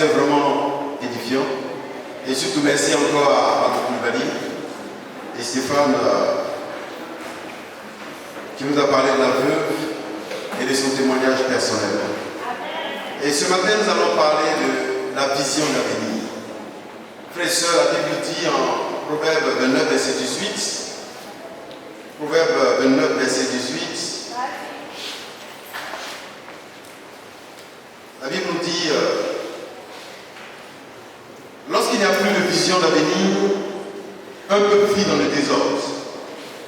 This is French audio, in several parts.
vraiment édifiant. Et surtout merci encore à Koulibaly et Stéphane qui nous a parlé de la veuve et de son témoignage personnel. Et ce matin, nous allons parler de la vision d'avenir. Frères et sœurs, la Bible dit en Proverbe 29, verset 18, Proverbe 29, verset 18, la Bible nous dit lorsqu'il n'y a plus de vision d'avenir, un peuple vit dans le désordre.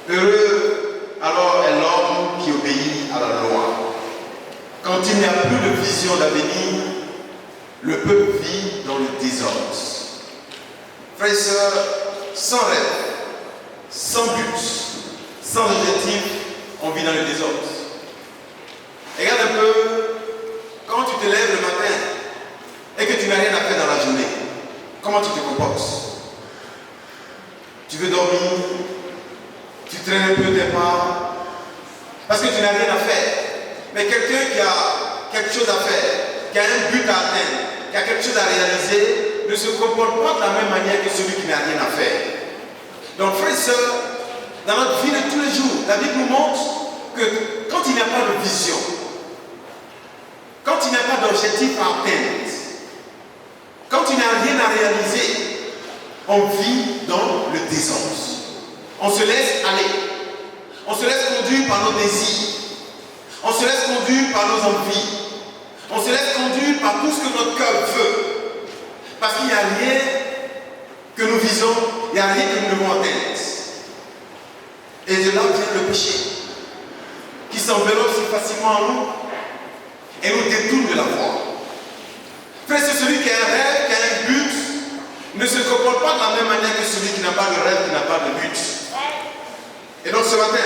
Heureux alors est l'homme qui obéit à la loi. Quand il n'y a plus de vision d'avenir, le peuple vit dans le désordre. Frères et sœurs, sans rêve, sans but, sans objectif, on vit dans le désordre. Regarde un peu, quand tu te lèves le matin et que tu n'as rien à faire dans la journée, comment tu te comportes? Tu veux dormir, tu traînes un peu tes pas, parce que tu n'as rien à faire. Mais quelqu'un qui a quelque chose à faire, qui a un but à atteindre, qui a quelque chose à réaliser, ne se comporte pas de la même manière que celui qui n'a rien à faire. Donc, frères et sœurs, dans notre vie de tous les jours, la Bible nous montre que quand il n'y a pas de vision, quand il n'y a pas d'objectif à atteindre, quand il n'y a rien à réaliser, on vit dans le désordre. On se laisse aller. On se laisse conduire par nos désirs. On se laisse conduire par nos envies. On se laisse conduire par tout ce que notre cœur veut. Parce qu'il n'y a rien que nous visons, il n'y a rien que nous devons atteindre. Et de là vient le péché, qui s'enveloppe si facilement en nous et nous détourne de la voie. Frère, c'est celui qui a un rêve, qui a un but, ne se comporte pas de la même manière que celui qui n'a pas de rêve, qui n'a pas de but. Et donc ce matin,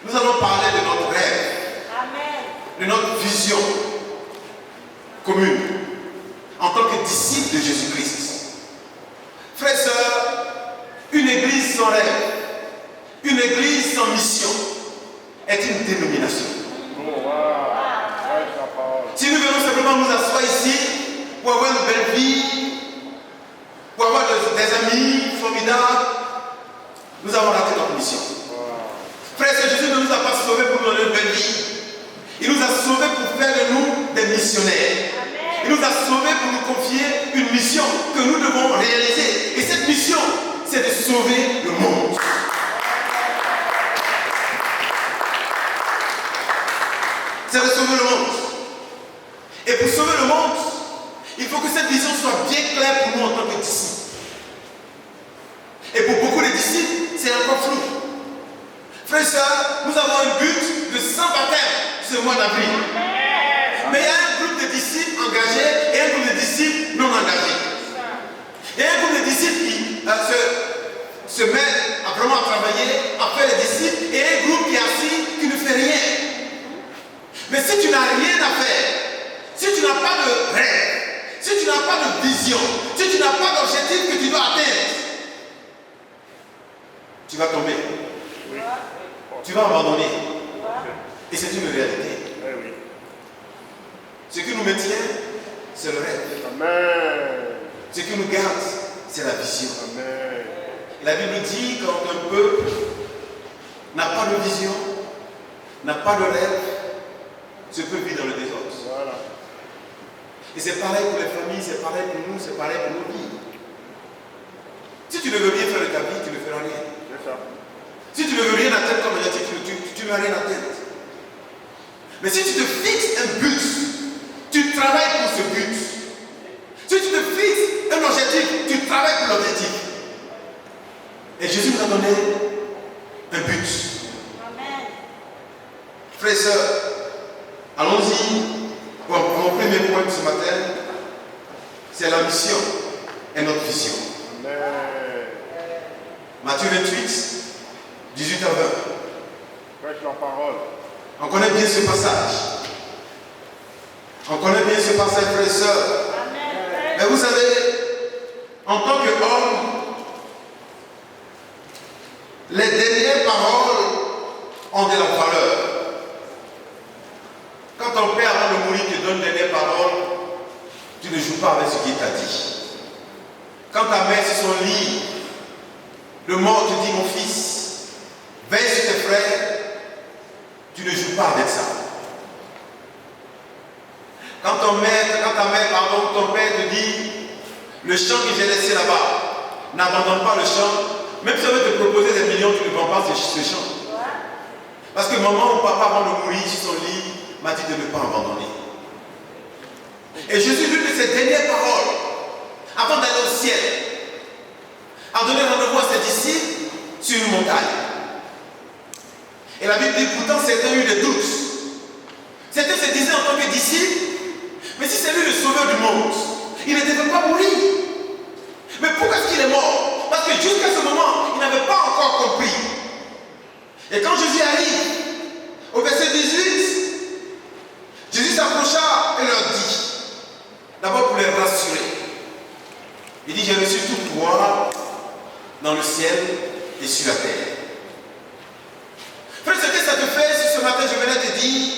nous allons parler de notre rêve, de notre vision commune en tant que disciples de Jésus-Christ. Frères et sœurs, une église sans rêve, une église sans mission est une dénomination. Si nous venons simplement nous asseoir ici pour avoir une belle vie, pour avoir des amis formidables, nous avons raté notre mission. Frère, Jésus ne nous a pas sauvés pour nous donner une belle vie. Il nous a sauvés pour faire de nous des missionnaires. Il nous a sauvés pour nous confier une mission que nous devons réaliser. Et cette mission, c'est de sauver le monde. C'est de sauver le monde. Et pour sauver le monde, il faut que cette vision soit bien claire pour nous en tant que disciples. Et pour beaucoup de disciples, c'est encore flou. Frères et sœurs, nous avons un but de 100 baptêmes ce mois d'avril. Mais il y a un groupe de disciples engagés et un groupe de disciples non engagés. Il y a un groupe de disciples qui se met à vraiment travailler, à faire les disciples, et un groupe qui est assis, qui ne fait rien. Mais si tu n'as rien à faire, si tu n'as pas de rêve, si tu n'as pas de vision, si tu n'as pas d'objectif que tu dois atteindre, tu vas tomber. Tu vas abandonner. Et c'est une réalité. Ce qui nous maintient, c'est le rêve. Amen. Ce qui nous garde, c'est la vision. Amen. La Bible dit quand un peuple n'a pas de vision, n'a pas de rêve, ce peuple vit dans le désordre. Voilà. Et c'est pareil pour les familles, c'est pareil pour nous, c'est pareil pour nos vies. Si tu ne veux rien faire de ta vie, tu ne feras rien. C'est ça. Si tu ne veux rien atteindre comme objectif, tu ne vas rien atteindre. Mais si tu te fixes un but, tu travailles pour ce but. Si tu te fixes un objectif, tu travailles pour l'objectif. Et Jésus nous a donné un but. Amen. Frères et sœurs, allons-y. Bon, mon premier point de ce matin, c'est la mission et notre vision. Amen. Matthieu 28. 18 à 20. Prêche la parole. On connaît bien ce passage. On connaît bien ce passage, frères et sœurs. Amen. Mais vous savez, en tant qu'homme, les dernières paroles ont de la valeur. Quand ton père, avant de mourir, te donne des dernières paroles, tu ne joue pas avec ce qu'il t'a dit. Quand ta mère sur son lit, le mort te dit, mon fils, veille sur tes frères, tu ne joues pas avec ça. Quand ton père te dit, le champ que j'ai laissé là-bas, n'abandonne pas le champ, même si on veut te proposer des millions, tu ne vends pas ce champ. Parce que maman ou papa, avant de mourir sur son lit, m'a dit de ne pas abandonner. Et Jésus, l'une de ses dernières paroles, avant d'aller au ciel, a donné rendez-vous à ses disciples sur une montagne. Et la Bible dit, pourtant certains eurent des doutes. Certains se disaient en tant que disciples, mais si c'est lui le sauveur du monde, il ne devait pas mourir. Mais pourquoi est-ce qu'il est mort? Parce que jusqu'à ce moment, il n'avait pas encore compris. Et quand Jésus arrive, au verset 18, Jésus s'approcha et leur dit, d'abord pour les rassurer, il dit, j'ai reçu tout pouvoir dans le ciel et sur la terre. Frère, ce que ça te fait, si ce matin je venais te dire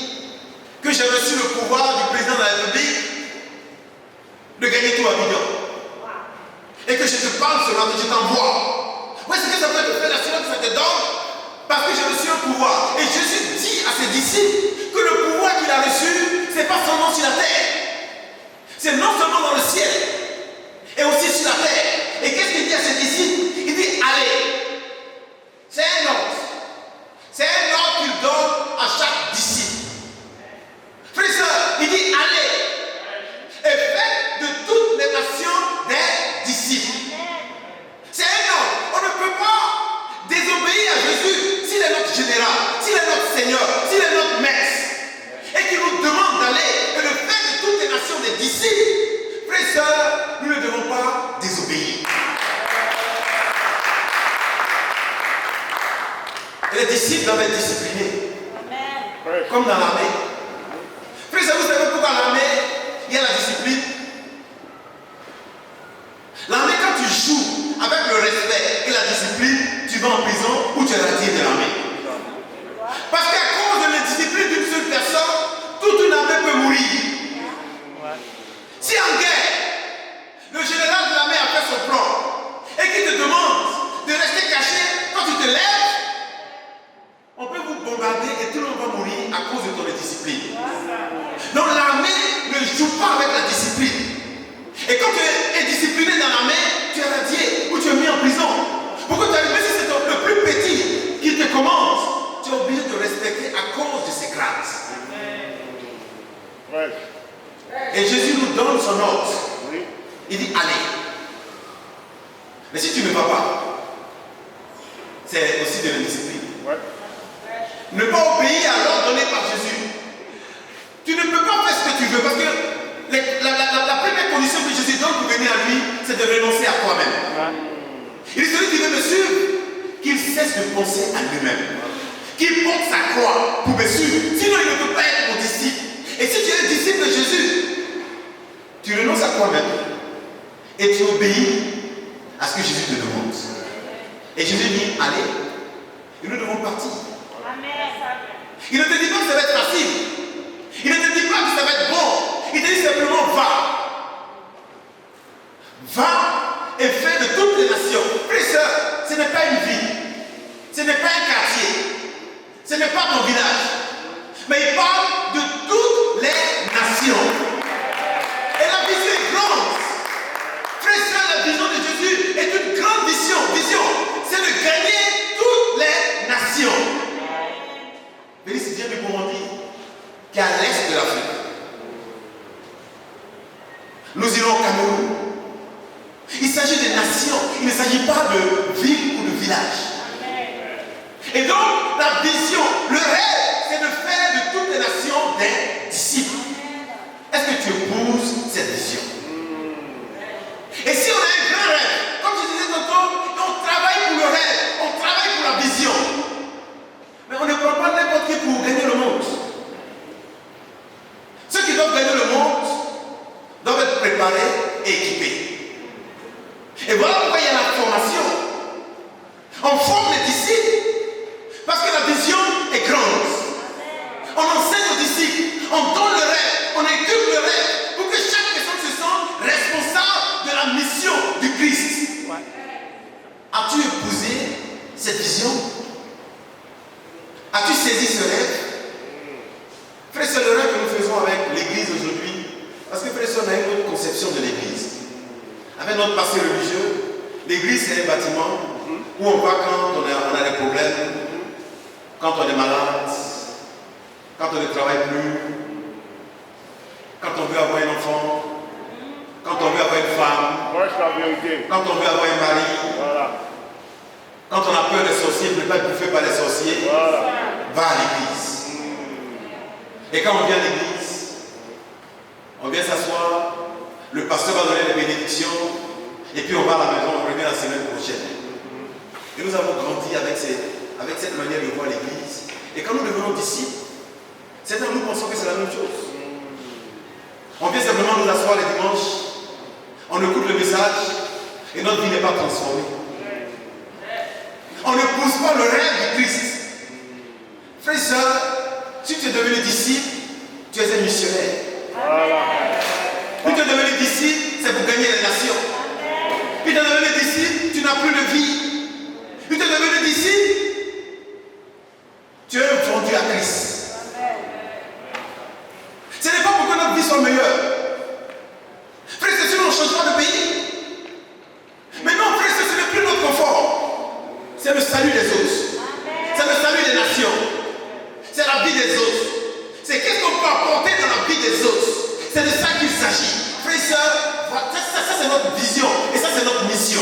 que j'ai reçu le pouvoir du président de la République de gagner tout à Abidjan. Et que je te parle ce matin, je t'envoie. Ouais, ce que ça peut te faire, l'assurance que ça te donne, parce que j'ai reçu un pouvoir. Et Jésus dit à ses disciples que le pouvoir qu'il a reçu, ce n'est pas seulement sur la terre. C'est non seulement dans le ciel, et aussi sur la terre. Et qu'est-ce qu'il dit à ses disciples? Il dit, allez. C'est un ordre. C'est un ordre qu'il donne à chaque disciple. Frère et sœur, il dit, allez. Et faites de toutes les nations des disciples. C'est un ordre. On ne peut pas désobéir à Jésus s'il est notre général, s'il est notre Seigneur, s'il est notre maître. Et qu'il nous demande d'aller et de faire de toutes les nations des disciples. Frères et sœurs, nous ne devons pas désobéir. Et les disciples doivent être disciplinés. Amen. Comme dans l'armée. Frères et sœurs, vous savez pourquoi l'armée, il y a la discipline? L'armée, quand tu joues avec le respect et la discipline, tu vas en prison ou tu es radié de l'armée. Parce qu'à cause de l'indiscipline d'une seule personne, toute une armée peut mourir. Si en guerre, le général de l'armée a fait son plan et qu'il te demande de rester caché quand tu te lèves, on peut vous bombarder et tout le monde va mourir à cause de ton indiscipline. Donc l'armée ne joue pas avec la discipline. Et quand tu es indiscipliné dans l'armée, tu es radié ou tu es mis en prison. Pourquoi tu arrives, même si c'est le plus petit qui te commande, tu es obligé de respecter à cause de ses grades. Ouais. Et Jésus nous donne son ordre. Il dit allez. Mais si tu ne vas pas, c'est aussi de l'indiscipline. Ouais. Ne pas obéir à l'ordre donné par Jésus. Tu ne peux pas faire ce que tu veux parce que la première condition que Jésus donne pour venir à lui, c'est de renoncer à toi-même. Ouais. Il est celui qui veut me suivre, qu'il cesse de penser à lui-même. Qu'il porte sa croix pour me suivre. Sinon, il ne peut pas être mon disciple. Et si tu es disciple de Jésus, tu renonces à toi-même et tu obéis à ce que Jésus te demande. Et Jésus dit, allez, et nous devons partir. Il ne te dit pas que ça va être facile. Il ne te dit pas que ça va être bon. Il te dit simplement, va. Va et fais de toutes les nations. Frères et sœurs, ce n'est pas une ville. Ce n'est pas un quartier. Ce n'est pas ton village. Mais il parle de toutes les nations. Et la vision est grande. Frères et sœurs, la vision de Jésus est une grande vision. C'est de gagner toutes les nations. Félix vient du Burundi, qui est à l'est de l'Afrique. Nous irons au Cameroun. Il s'agit des nations. Il ne s'agit pas de ville ou de village. Et donc, la vision, le rêve, c'est de faire de toutes les nations des disciples. Est-ce que tu épouses cette vision? Et si on a un grand rêve, comme je disais tantôt, on travaille pour le rêve, on travaille pour la vision. Mais on ne prend pas n'importe qui pour gagner le monde. Ceux qui doivent gagner le monde doivent être préparés et équipés. Et voilà pourquoi il y a la formation. On forme les disciples parce que la vision est grande. On enseigne aux disciples, on donne le rêve, on équipe le rêve pour que chaque personne se sente saisi ce rêve, frère, c'est le rêve que nous faisons avec l'église aujourd'hui. Parce que frère, on a une autre conception de l'église. Avec notre passé religieux, l'église c'est un bâtiment où on va quand on a des problèmes, quand on est malade, quand on ne travaille plus, quand on veut avoir un enfant, quand on veut avoir une femme, quand on veut avoir un mari, quand on a peur des sorciers, pour ne pas être bouffé par les sorciers, va à l'église. Et quand on vient à l'église, on vient s'asseoir, le pasteur va donner les bénédictions, et puis on va à la maison, on revient la semaine prochaine. Et nous avons grandi avec cette manière de voir l'église. Et quand nous devenons disciples, certains nous pensons que c'est la même chose. On vient simplement nous asseoir les dimanches, on écoute le message, et notre vie n'est pas transformée. On ne pousse pas le rêve du Christ. Frère et soeur, si tu es devenu disciple, tu es un missionnaire. Si tu es devenu disciple, c'est pour gagner les nations. Si tu es devenu disciple, tu n'as plus de vie. Si tu es devenu disciple, tu es vendu à Christ. Ce n'est pas pour que notre vie soit meilleure. Frère, c'est sûr, on ne change pas de pays. Mais non, frère, ce n'est plus notre confort. C'est le salut des autres. C'est le salut des nations. C'est la vie des autres. C'est qu'est-ce qu'on peut apporter dans la vie des autres. C'est de ça qu'il s'agit. Frère et soeur, ça c'est notre vision. Et ça c'est notre mission.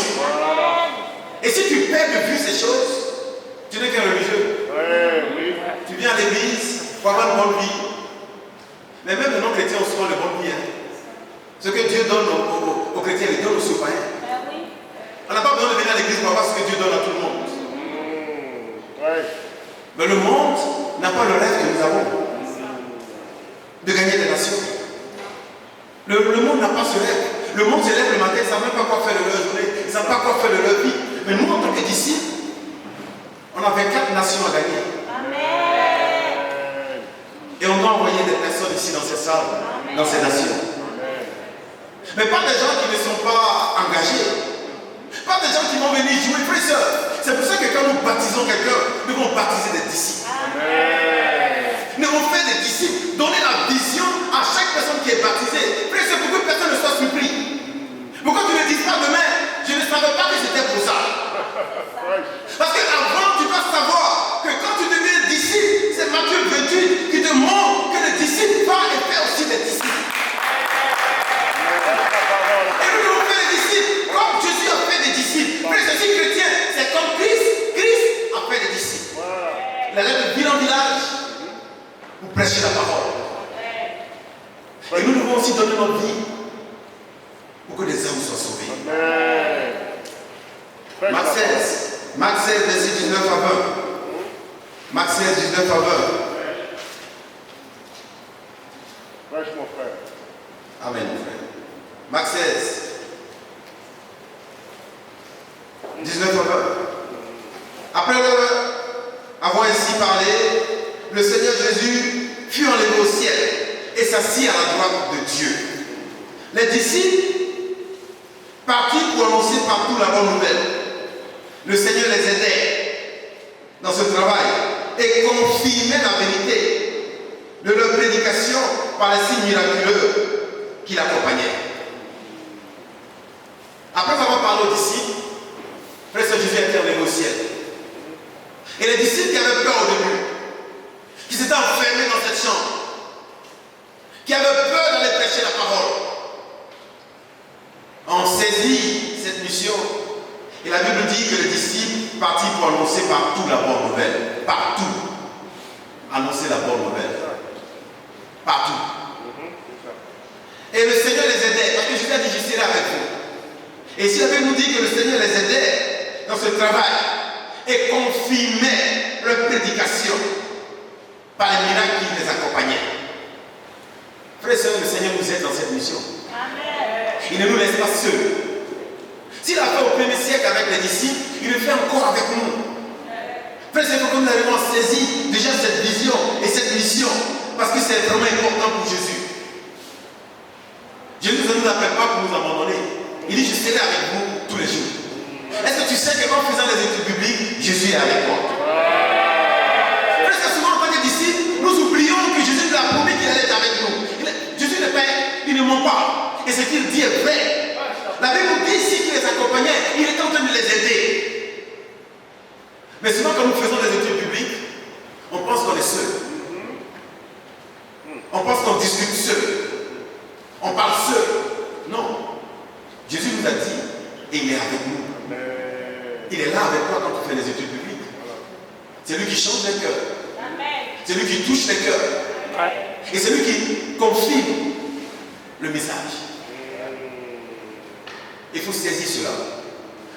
Et si tu perds de vue ces choses, tu n'es qu'un religieux. Tu viens à l'église pour avoir une bonne vie. Mais même les non-chrétiens ont souvent de bonnes vies. Ce que Dieu donne aux chrétiens, il donne aussi aux païens. On n'a pas besoin de venir à l'église pour avoir ce que Dieu donne à tout le monde. Mais le monde n'a pas le rêve que nous avons de gagner des nations. Le monde n'a pas ce rêve. Le monde se lève le matin, ils ne savent même pas quoi faire de leur journée, ils ne savent pas quoi faire de leur vie. Mais nous, en tant que disciples, on a 24 nations à gagner. Et on doit envoyer des personnes ici dans ces salles, dans ces nations. Mais pas des gens qui ne sont pas engagés. Pas des gens qui vont venir jouer. Frères et sœurs, c'est pour ça que quand nous baptisons quelqu'un, nous allons baptiser des disciples. Nous allons faire des disciples, donner la vision à chaque personne qui est baptisée. Frères et sœurs, pour que personne ne soit surpris. Pourquoi tu ne dis pas demain, je ne savais pas que c'était pour ça. Parce qu'avant, tu dois savoir que quand tu deviens disciple, c'est Matthieu 28 qui te montre que le disciple va et fait aussi des disciples. Et nous devons faire des disciples comme Jésus a fait des disciples. Mais je suis chrétien, c'est comme Christ a fait des disciples. Il allait de ville en village pour prêcher la parole. Et nous devons aussi donner notre vie pour que les hommes soient sauvés. Marc 16, verset 19 à 20. Marc 16, 19 à 20. Prêche mon frère. Amen, mon frère. Marc 16, 19 à 20. Après avoir ainsi parlé, le Seigneur Jésus fut enlevé au ciel et s'assit à la droite de Dieu. Les disciples partirent pour annoncer partout la bonne nouvelle. Le Seigneur les aidait dans ce travail et confirmait la vérité de leur prédication par les signes miraculeux qui l'accompagnaient. Après avoir parlé aux disciples, frère Jésus a été enlevé au ciel. Et les disciples qui avaient peur au début, qui s'étaient enfermés dans cette chambre, qui avaient peur d'aller prêcher la parole, ont saisi cette mission. Et la Bible dit que les disciples partirent pour annoncer partout la bonne nouvelle. Partout. Annoncer la bonne nouvelle. Partout. Et le Seigneur les aidait. Parce que Jésus a dit, je serai avec vous. Et si la Bible nous dit que le Seigneur les aidait dans ce travail et confirmait leur prédication par les miracles qui les accompagnaient. Frères et sœurs, le Seigneur nous aide dans cette mission. Amen. Il ne nous laisse pas seuls. S'il a fait au premier siècle avec les disciples, il le fait encore avec nous. Frère, c'est que nous avons saisi déjà cette vision et cette mission, parce que c'est vraiment important pour Jésus. Jésus ne nous appelle pas pour nous abandonner. Il dit, je serai avec vous tous les jours. Est-ce que tu sais qu'en faisant les études bibliques, Jésus est avec toi? Frère, c'est souvent qu'il dit est vrai. La Bible nous dit ici qu'il les accompagnait, il était en train de les aider. Mais souvent quand nous faisons des études bibliques, on pense qu'on est seul. On pense qu'on discute seul. On parle seul. Non. Jésus nous a dit, et il est avec nous. Il est là avec toi quand tu fais des études bibliques. C'est lui qui change les cœurs. C'est lui qui touche les cœurs. Et c'est lui qui confirme le message. Il faut saisir cela.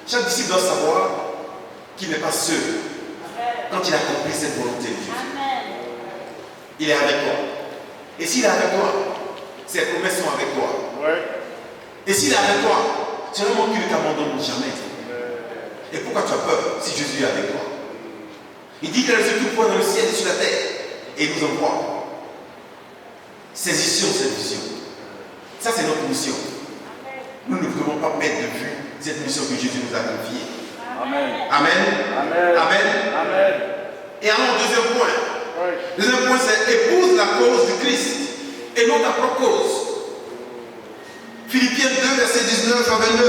Chaque disciple doit savoir qu'il n'est pas seul quand il accomplit cette volonté de Dieu. Il est avec toi. Et s'il est avec toi, ses promesses sont avec toi. Et s'il est avec toi, c'est vraiment qu'il ne t'abandonne jamais. Et pourquoi tu as peur si Jésus est avec toi? Il dit qu'il a reçu tout point dans le ciel et sur la terre. Et il nous envoie. Saisissons cette vision. Ça, c'est notre mission. Nous ne devons pas perdre de vue cette mission que Jésus nous a confiée. Amen. Amen. Amen. Amen. Amen. Et alors, deuxième point. Deuxième point, c'est épouse la cause du Christ et non ta propre cause. Philippiens 2, verset 19 à 22.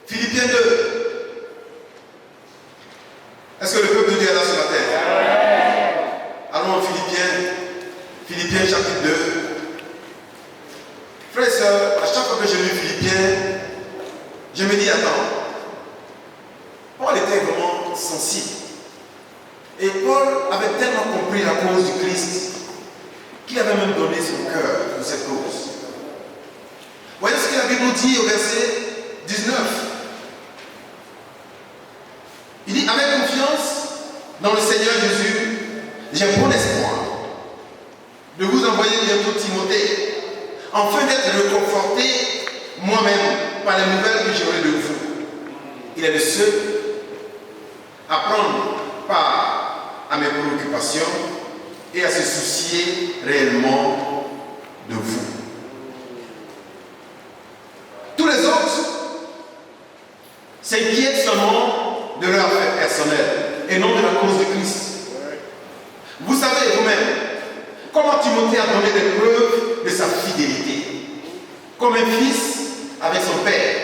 Philippiens 2. Est-ce que le peuple de Dieu est là sur la terre? Allons en Philippiens. Philippiens chapitre 2. Frères et sœurs, à chaque fois que je lis Philippiens, je me dis, attends, Paul était vraiment sensible. Et Paul avait tellement compris la cause du Christ qu'il avait même donné son cœur pour cette cause. Voyez ce que la Bible nous dit au verset 19. Il dit, avec confiance dans le Seigneur Jésus, j'ai bon espoir de vous envoyer bientôt Timothée, afin d'être réconforté moi-même par les nouvelles que j'aurai de vous. Il est le seul à prendre part à mes préoccupations et à se soucier réellement de vous. Tous les autres s'inquiètent seulement de leur affaire personnelle et non de la cause de Christ. Vous savez vous-même comment Timothée a donné des preuves de sa fidélité. Comme un fils avec son père,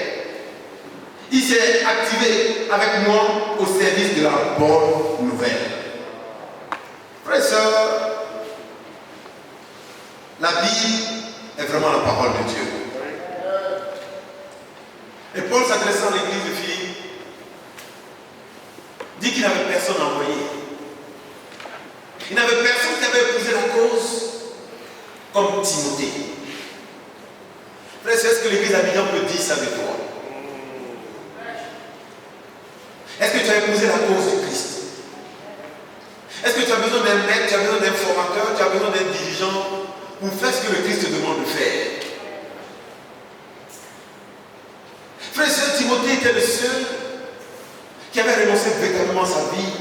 il s'est activé avec moi au service de la bonne nouvelle. Frères et sœurs, la Bible est vraiment la parole de Dieu. Et Paul, s'adressant à l'église de Philippe, dit qu'il n'avait personne à envoyer. Il n'avait personne qui avait épousé la cause comme Timothée. Frère, est-ce que l'église d'Abidjan peut dire ça de toi? Est-ce que tu as épousé la cause du Christ? Est-ce que tu as besoin d'un maître, tu as besoin d'un formateur, tu as besoin d'un dirigeant pour faire ce que le Christ te demande de faire? Frère et sœur, Timothée était le seul qui avait renoncé véritablement à sa vie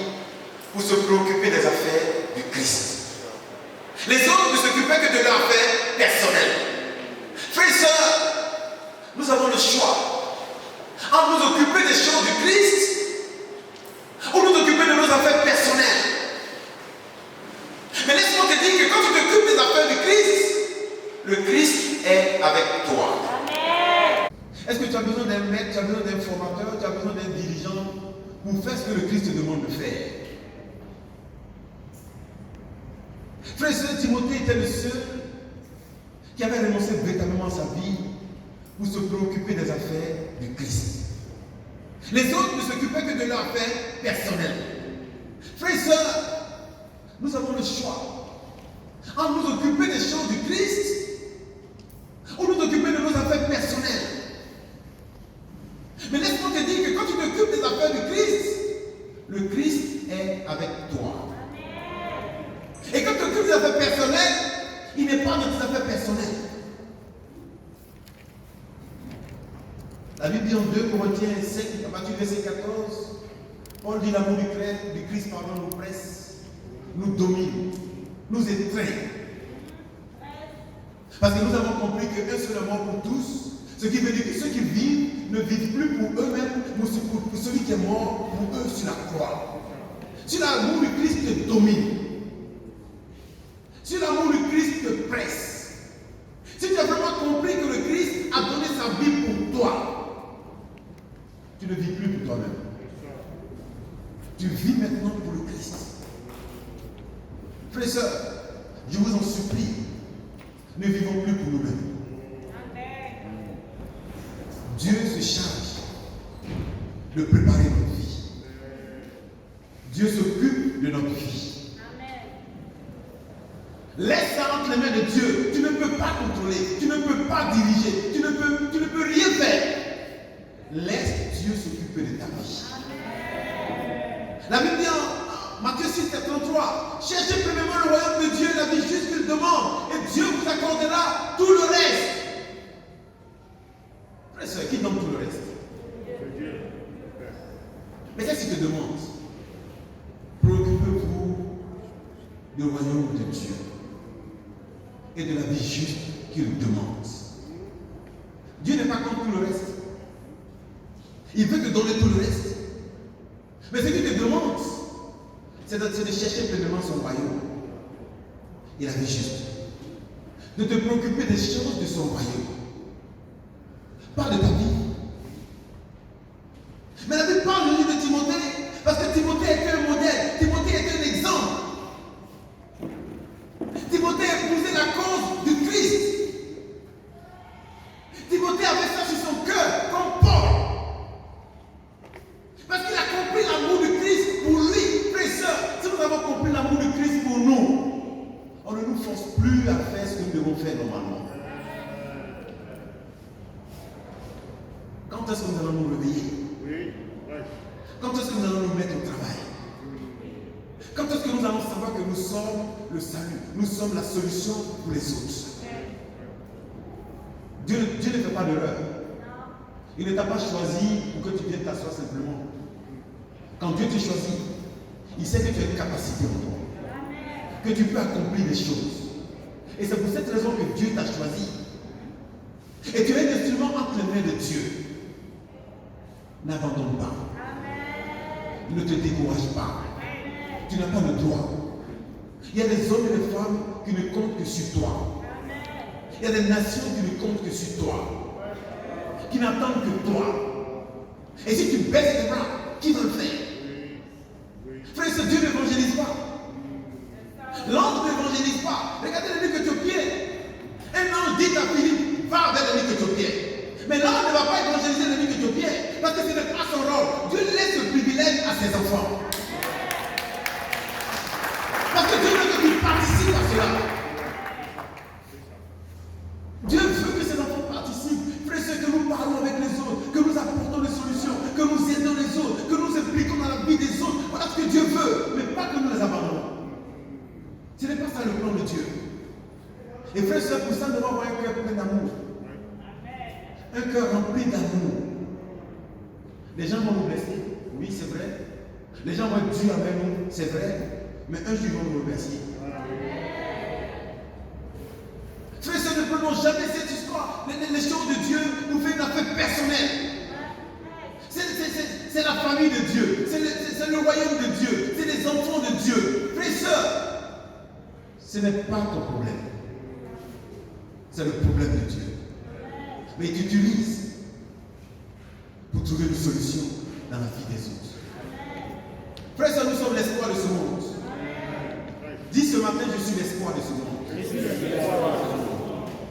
pour se préoccuper des affaires du Christ. Les autres ne s'occupaient que de leurs affaires personnelles. Frères et sœurs, nous avons le choix entre nous occuper des choses du Christ ou nous occuper de nos affaires personnelles. Mais laisse-moi te dire que quand tu t'occupes des affaires du Christ, le Christ est avec toi. Amen. Est-ce que tu as besoin d'un maître, tu as besoin d'un formateur, tu as besoin d'un dirigeant pour faire ce que le Christ te demande de faire? Frère et sœur, Timothée était le seul qui avait renoncé véritablement à sa vie pour se préoccuper des affaires du Christ. Les autres ne s'occupaient que de leurs affaires personnelles. Frères et sœurs, nous avons le choix entre nous occuper des choses du Christ ou nous occuper de nos affaires personnelles. Mais laisse-moi te dire que quand tu t'occupes des affaires du Christ, le Christ est avec toi. Et quand tu t'occupes des affaires personnelles, il n'est pas dans tes affaires personnelles. La Bible dit en 2 Corinthiens 5, à partir du verset 14, Paul dit l'amour du Christ nous presse, nous domine, nous étreint. Parce que nous avons compris qu'un seul est mort pour tous, ce qui veut dire que ceux qui vivent ne vivent plus pour eux-mêmes, mais pour celui qui est mort pour eux sur la croix. Si l'amour du Christ te domine, si l'amour du Christ te presse, si tu as vraiment compris que le Christ Tu ne vis plus pour toi-même. Tu vis maintenant pour le Christ. Frères et sœurs, je vous en supplie, ne vivons plus pour nous-mêmes. Dieu se charge de préparer notre vie. Dieu s'occupe de notre vie. Laisse ça entre les mains de Dieu. Tu ne peux pas contrôler, tu ne peux pas diriger, tu ne peux rien faire. Laisse Dieu s'occuper de ta vie. La Bible dit en Matthieu 6, 33, cherchez premièrement le royaume de Dieu, la vie juste qu'il demande, et Dieu vous accordera tout le reste. Frère et sœur, qui donne tout le reste? Mais qu'est-ce qu'il te demande? Préoccupez-vous du royaume de Dieu et de la vie juste qu'il demande. Dieu n'est pas contre tout le reste. Il veut te donner tout le reste. Mais ce qu'il te demande, c'est de chercher pleinement son royaume et la vie juste. De te préoccuper des choses de son royaume. Pas de ta vie. Mais la Bible parle au livre de Timothée, parce que Timothée était un modèle, Timothée était un exemple. Timothée épousait la cause du Christ. Timothée avait ça sur son cœur, comme Paul. Parce qu'il a compris l'amour du Christ pour lui, frères et sœurs. Si nous avons compris l'amour du Christ pour nous, on ne nous force plus à faire ce que nous devons faire normalement. Quand est-ce que nous allons nous réveiller? Quand est-ce que nous allons nous mettre au travail? Quand est-ce que nous allons savoir que nous sommes le salut? Nous sommes la solution pour les autres. Dieu ne fait pas d'erreur. Il ne t'a pas choisi pour que tu viennes t'asseoir simplement. Quand Dieu te choisit, il sait que tu as une capacité en toi. Que tu peux accomplir des choses. Et c'est pour cette raison que Dieu t'a choisi. Et tu es un instrument entre les mains de Dieu. N'abandonne pas. Ne te décourage pas. Tu n'as pas le droit. Il y a des hommes et des femmes qui ne comptent que sur toi. Il y a des nations qui ne comptent que sur toi. Qui n'attendent que toi. Et si tu baisses les bras, qui va le faire? Frère, ce Dieu n'évangélise pas. L'ange n'évangélise pas. Regardez l'ennemi que tu pieds. Un ange dit à Philippe, va vers l'ennemi que tu pieds. Mais l'ange ne va pas évangéliser l'ennemi que tu pieds. Parce que ce n'est pas son rôle. Dieu laisse le privilège à ses enfants. Parce que Dieu veut que tu participes à cela. Dieu veut que ses enfants participent. Frère, c'est que nous parlons avec les autres, que nous apportons des solutions, que nous aidons les autres, que nous impliquons dans la vie des autres. Voilà ce que Dieu veut, mais pas que nous les abandonnons. Ce n'est pas ça le plan de Dieu. Et frère, c'est pour ça que nous devons avoir un cœur plein d'amour. Un cœur rempli d'amour. Les gens vont nous blesser, oui, c'est vrai. Les gens vont être durs avec nous, c'est vrai. Mais un jour, ils vont nous remercier. Frère, ne prenons jamais cette histoire. Les choses de Dieu nous fait une affaire personnelle. C'est la famille de Dieu. C'est le royaume de Dieu. C'est les enfants de Dieu. Frère, sœur, ce n'est pas ton problème. C'est le problème de Dieu. Mais il t'utilise pour trouver une solution dans la vie des autres. Frère, ça, nous sommes l'espoir de ce monde. Dis ce matin, je suis l'espoir de ce monde.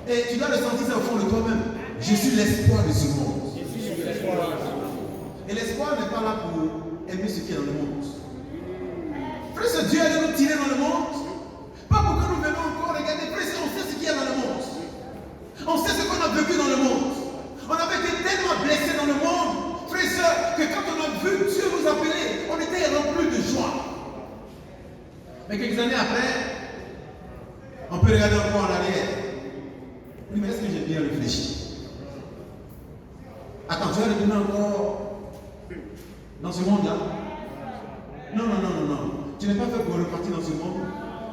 Et tu dois le sentir ça au fond de toi-même. Je suis l'espoir de ce monde. Et l'espoir n'est pas là pour aimer ce qui est dans le monde. Frère, ce Dieu allait nous tirer dans le monde. Pas pour que nous venons encore regarder. Frère, on sait ce qu'il y a dans le monde. On sait ce qu'on a vécu dans le monde. On avait été tellement blessés dans le monde, frère et soeur, que quand on a vu Dieu nous appeler, on était remplis de joie. Mais quelques années après, on peut regarder encore en arrière. Oui, mais est-ce que j'ai bien réfléchi? Attends, tu vas retourner encore dans ce monde-là? Non. Tu n'es pas fait pour repartir dans ce monde.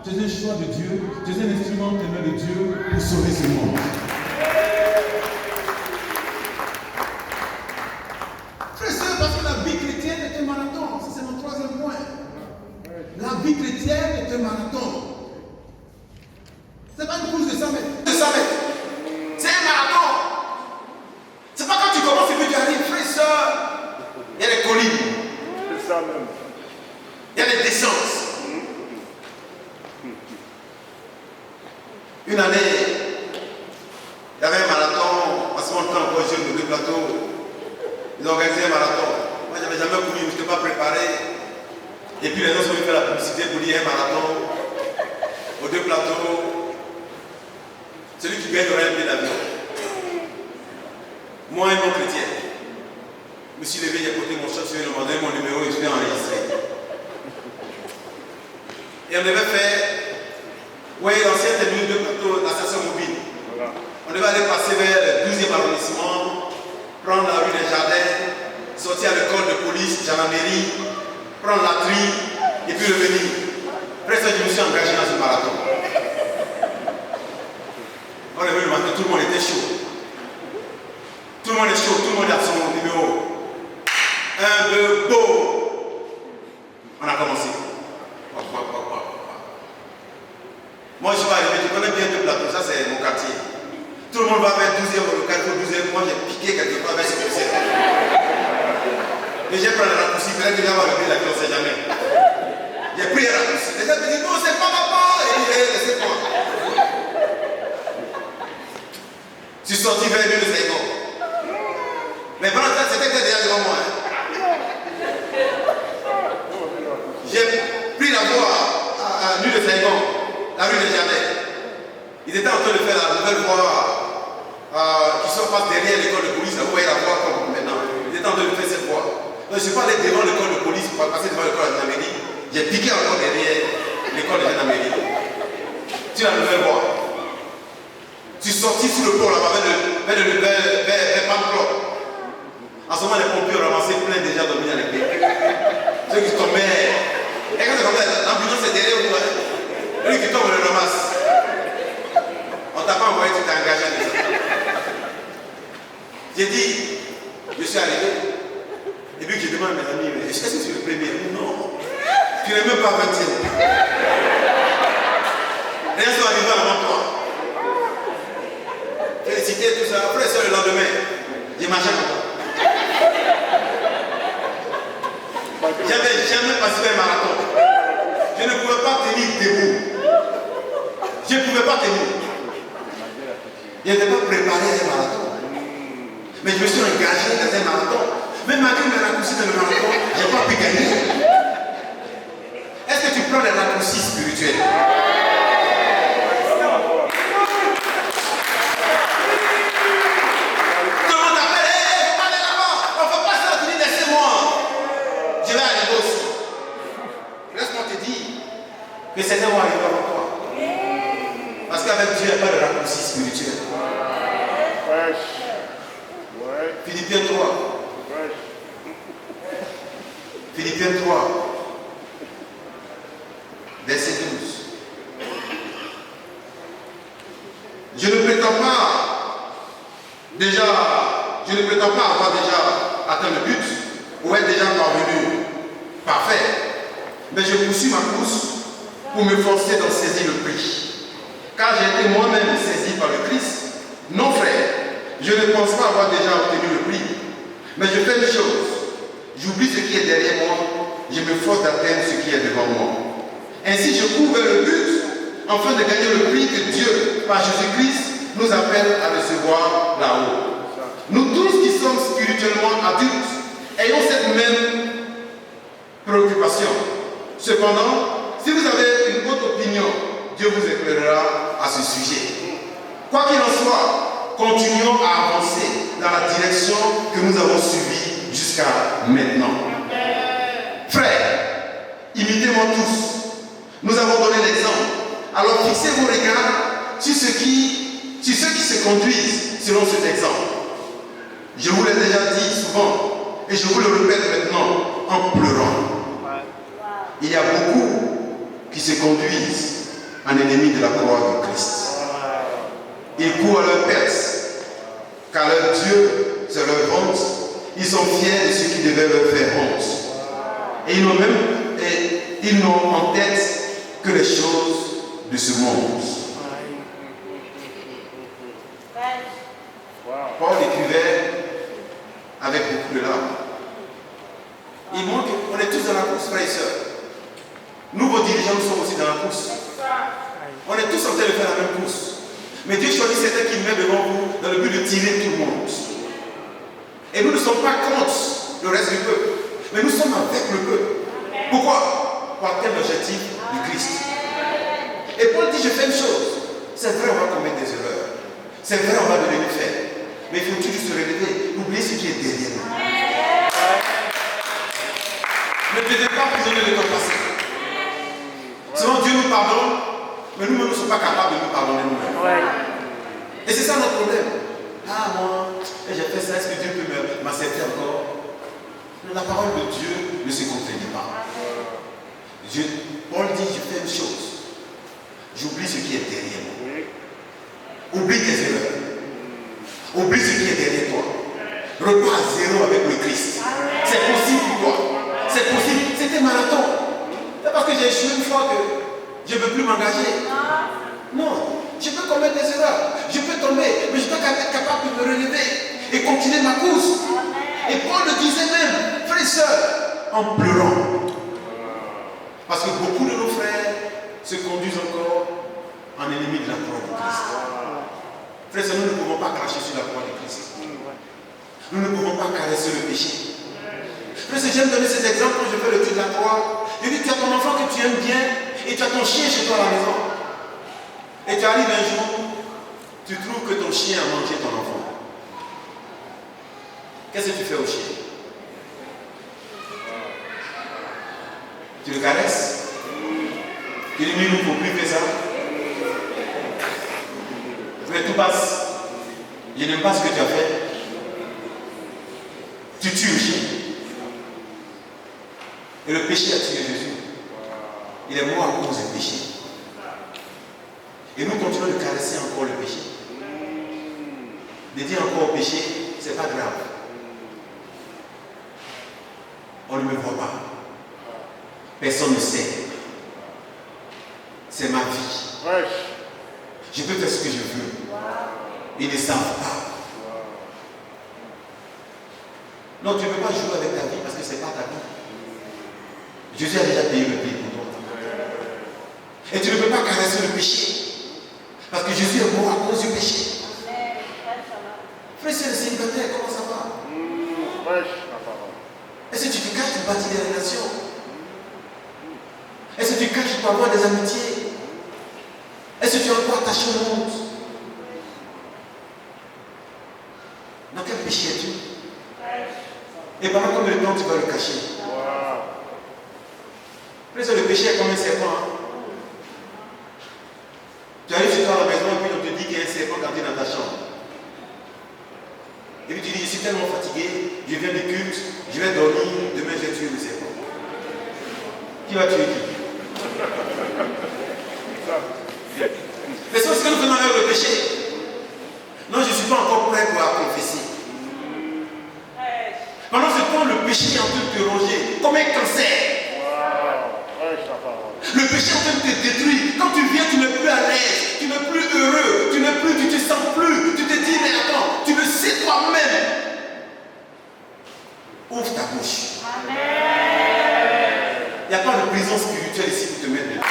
Tu es un choix de Dieu. Tu es un instrument entre les mains de Dieu pour sauver ce monde. Frère et sœur, parce que la vie chrétienne est un marathon. Ça, c'est mon troisième point. La vie chrétienne est un marathon. Ce n'est pas une course de 100 mètres. C'est un marathon. C'est pas quand tu commences et que tu arrives, frère et sœur. Amen. Il y a des descentes. Une année, il y avait un marathon, en ce moment encore jeune de deux plateaux. Ils ont organisé un marathon. Moi, je n'avais jamais couru, je n'étais pas préparé. Et puis les gens sont venus faire la publicité pour dire un marathon aux deux plateaux. Celui qui gagne aurait un billet d'avion. Moi, un non chrétien, je me suis levé, j'ai porté mon chat, je suis demandé mon numéro et je l'ai enregistré. Et on devait faire, oui, l'ancien terminus de plateau, la station mobile. Voilà. On devait aller passer vers le 12e arrondissement, prendre la rue des Jardins, sortir à l'école de police, gendarmerie, prendre la tri et puis revenir. Après ça, je me suis engagé dans ce marathon. On est venu le matin, tout le monde était chaud. Tout le monde est chaud, tout le monde a son numéro. 1, 2, go! On a commencé. Moi, je suis pas arrivé, je connais bien deux plateaux, ça c'est mon quartier. Tout le monde va vers 12e, le quartier 12e, moi j'ai piqué quelque part vers ce que c'est. Et j'ai pris le raccourci, peut-être que j'ai arrivé là, on ne sait jamais. J'ai pris un raccourci. Les gens me disent non, c'est pas papa. Et je dis, laissez-moi. Je suis sorti vers 1 seconde. Mais pendant ça, c'était déjà devant moi. J'ai pris la voie à Nuit de Saigon, la rue des Jardins. Ils étaient en train de faire la nouvelle voie qui se passe derrière l'école de police. Là, vous voyez la voie comme maintenant. Ils étaient en train de faire cette voie. Donc je ne suis pas allé devant l'école de police pour passer devant l'école de gendarmerie. J'ai piqué encore derrière l'école de gendarmerie. Sur la nouvelle voie. Je suis sorti sur le pont là-bas vers Panclop. En ce moment, les pompiers ont ramassé plein déjà dormi dans les pieds. Ceux qui tombaient. Et quand c'est comme ça, l'ambulance est derrière vous. Hein. Lui qui tombe, on le ramasse. On t'a pas envoyé, tu t'es engagé à ça. J'ai dit, je suis arrivé. Et puis je demande à mes amis, mais est-ce que tu es le premier? Non. Tu n'es même pas 20e. Les gens sont arrivés avant toi. Félicité, tout ça. Après, c'est le lendemain. J'ai marché comme ça. J'avais jamais passé un marathon. Je ne pouvais pas tenir debout. Je ne pouvais pas tenir. Je n'étais pas préparé à un marathon. Mais je me suis engagé dans un marathon. Même malgré mes raccourcis dans le marathon, je n'ai pas pu gagner. Est-ce que tu prends les raccourcis spirituels? Tout le monde appelle, il faut pas aller là-bas. On ne fait pas ça, tu dis laissez-moi. Je vais arriver aussi. Laisse-moi te dire que certains vont arriver avant toi. Parce qu'avec Dieu, il n'y a pas de raccourci spirituel. Philippiens 3. Philippiens 3. Verset 12. Je ne prétends pas avoir déjà atteint le but ou être déjà parvenu parfait, mais je poursuis ma course pour me forcer d'en saisir le prix. Car j'ai été moi-même saisi par le Christ. Non, frère, je ne pense pas avoir déjà obtenu le prix, mais je fais une chose. J'oublie ce qui est derrière moi, je me force d'atteindre ce qui est devant moi. Ainsi, je cours vers le but, afin de gagner le prix que Dieu, par Jésus-Christ, nous appelle à recevoir là-haut. Nous tous qui sommes spirituellement adultes, ayons cette même préoccupation. Cependant, si vous avez une autre opinion, Dieu vous éclairera à ce sujet. Quoi qu'il en soit, continuons à avancer dans la direction que nous avons suivie jusqu'à maintenant. Frères, imitez-moi tous. Nous avons donné l'exemple. Alors fixez vos regards sur ceux qui se conduisent selon cet exemple. Je vous l'ai déjà dit souvent et je vous le répète maintenant en pleurant. Il y a beaucoup qui se conduisent en ennemis de la croix de Christ. Ils courent à leur perte, car leur Dieu, c'est leur honte. Ils sont fiers de ce qui devait leur faire honte. Et ils n'ont en tête que les choses de ce monde. Paul écrivait avec beaucoup de larmes. On est tous dans frères et sœurs. Nous, vos dirigeants, nous sommes aussi dans la course. On est tous en train de faire la même course. Mais Dieu choisit certains qu'il met devant vous dans le but de tirer tout le monde. Et nous ne sommes pas contre le reste du peuple, mais nous sommes avec le peuple. Pourquoi? Pour atteindre l'objectif du Christ. Et Paul dit, je fais une chose. C'est vrai, on va commettre des erreurs. C'est vrai, on va devenir faible. Mais il faut toujours se relever. Oubliez ce qui est derrière nous. Ne devenez pas prisonnier de ton passé. Souvent Dieu nous pardonne, mais nous-mêmes ne sommes pas capables de nous pardonner nous-mêmes. Et c'est ça notre problème. Ah, moi, j'ai fait ça, est-ce que Dieu peut m'accepter encore? La parole de Dieu ne se contredit pas. Paul dit, je fais une chose. J'oublie ce qui est derrière moi. Oublie tes erreurs. Oublie ce qui est derrière toi. Repars à zéro avec le Christ. C'est possible pour toi. C'est possible. C'est un marathon. C'est parce que j'ai échoué une fois que je ne veux plus m'engager. Non. Je peux commettre des erreurs. Je peux tomber. Mais je dois être capable de me relever et continuer ma course. Et Paul le disait même, frères et sœurs, en pleurant. Parce que beaucoup de nos frères se conduisent encore en ennemis de la croix de Christ. Frères et sœurs, nous ne pouvons pas cracher sur la croix de Christ. Nous ne pouvons pas caresser le péché. Frères et sœurs, j'aime donner ces exemples quand je fais le truc de la croix. Je dis, tu as ton enfant que tu aimes bien et tu as ton chien chez toi à la maison. Et tu arrives un jour, tu trouves que ton chien a mangé ton enfant. Qu'est-ce que tu fais au chien? Tu le caresses? Tu lui dis, il ne faut plus faire ça. Mais tout passe. Je n'aime pas ce que tu as fait. Tu tues le chien. Et le péché a tué Jésus. Il est mort à cause du péché. Et nous continuons de caresser encore le péché. De dire encore au péché, ce n'est pas grave. On ne me voit pas. Personne ne sait. C'est ma vie. Je peux faire ce que je veux. Ils ne savent pas. Non, tu ne peux pas jouer avec ta vie parce que ce n'est pas ta vie. Jésus a déjà payé le prix pour toi. Et tu ne peux pas caresser le péché. Parce que Jésus est mort à cause du péché. Frère, c'est le célibataire, comment ça va? Est-ce que tu te caches pour bâtir des relations? Est-ce que tu caches pour avoir des amitiés? Est-ce que tu es encore attaché au monde? Dans quel péché es-tu? Et pendant combien de temps tu vas le cacher? Après, le péché est comme un serpent. Hein? Tu arrives chez toi à la maison et puis on te dit qu'il y a un serpent quand tu es dans ta chambre. Et puis tu dis, je suis tellement fatigué, je viens du culte, je vais dormir, demain je vais tuer le serpent. Qui va tuer qui? Mais c'est ce que nous faisons avec le péché. Non, je ne suis pas encore prêt pour la confesser. Pendant ce temps, le péché est en train de te ronger, comme un cancer. Le péché est en train de te détruire. Quand tu viens, tu n'es plus à l'aise, tu n'es plus heureux, tu te sens plus. Tu te dis, mais attends, tu le sais toi-même. Ouvre ta bouche. Il n'y a pas de prison spirituelle ici pour te mettre dedans.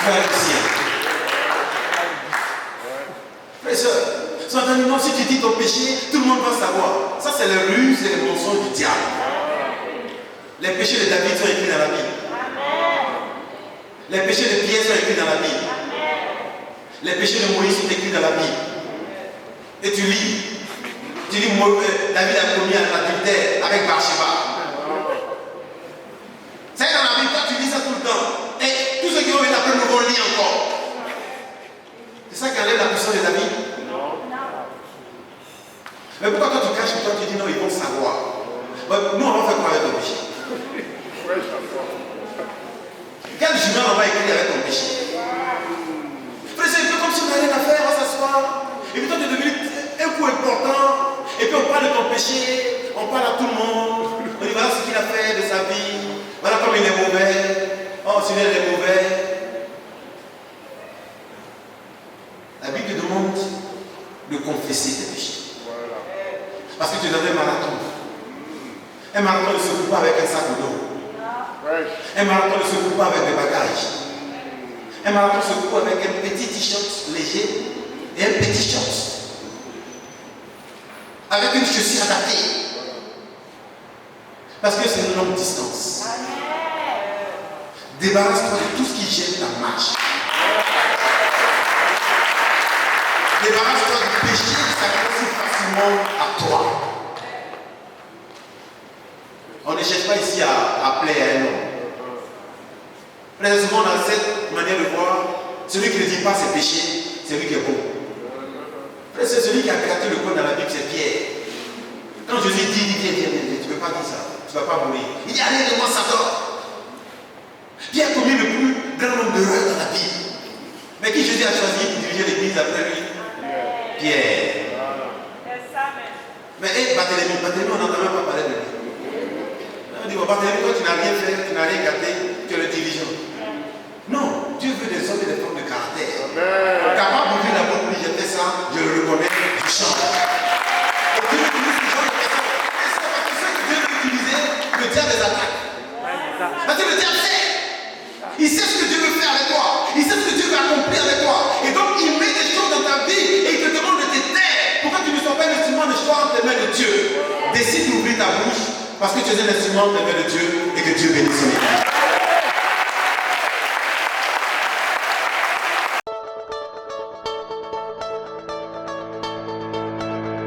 Frère et sœur. Frère et sœur, spontanément, si tu dis ton péché, tout le monde va savoir. Ça, c'est les ruses et les mensonges du diable. Les péchés de David sont écrits dans la Bible. Les péchés de Pierre sont écrits dans la Bible. Les péchés de Moïse sont écrits dans la Bible. Et tu lis. Tu dis, David a commis un adultère avec Bathsheba. C'est dans la Bible, toi tu lis ça tout le temps. Et tous ceux qui vont venir après nous vont lire encore. C'est ça qui enlève la puissance de David. Mais pourquoi toi tu caches et toi tu dis non, ils vont savoir. Nous on va faire quoi avec ton péché? Quel journal on va écrire avec ton péché? Frère, c'est un peu comme si on n'avait rien à faire, on va s'asseoir. Et puis toi tu es devenu un coup important. Et puis on parle de ton péché, on parle à tout le monde. On dit voilà ce qu'il a fait de sa vie. Voilà comme il est mauvais. Oh, celui-là il est mauvais. La Bible te demande de confesser tes péchés. Parce que tu es dans un marathon. Un marathon ne se coupe pas avec un sac de dos. Un marathon ne se coupe pas avec des bagages. Un marathon se coupe avec un petit t-shirt léger et un petit short. Avec une chaussure adaptée. Parce que c'est une longue distance. Débarrasse-toi de tout ce qui gêne ta marche. Débarrasse-toi du péché qui s'accroche si facilement à toi. On ne cherche pas ici à plaire à un homme. Très souvent, dans cette manière de voir, celui qui ne dit pas ses péchés, c'est lui qui est bon. C'est celui qui a gratté le coin dans la Bible, c'est Pierre. Quand Jésus dit, viens, tu ne peux pas dire ça, tu ne vas pas mourir. Il dit, allez, de moi, Satan. Pierre a commis le plus grand nombre d'erreurs dans la Bible. Mais qui Jésus a choisi pour diriger l'église après lui? Pierre. Mais Barthélemy, on n'entend même pas parler de lui. On dit, Barthélemy, toi tu n'as rien fait, tu n'as rien gâté, tu es le dirigeant. Non, Dieu veut des hommes et des femmes de caractère. Capable d'ouvrir la bouche, j'ai fait ça, je le reconnais, je change. Et Dieu utilise ce genre de personnes. Et c'est parce que ce que Dieu veut utiliser, le diable les attaque. Parce que le diable sait. Il sait ce que Dieu veut faire avec toi. Il sait ce que Dieu veut accomplir avec toi. Et donc il met des choses dans ta vie et il te demande de te taire. Pourquoi tu ne sois pas un instrument de choix entre les mains de Dieu? Décide d'ouvrir ta bouche parce que tu es un instrument entre les mains de Dieu et que Dieu bénisse son église.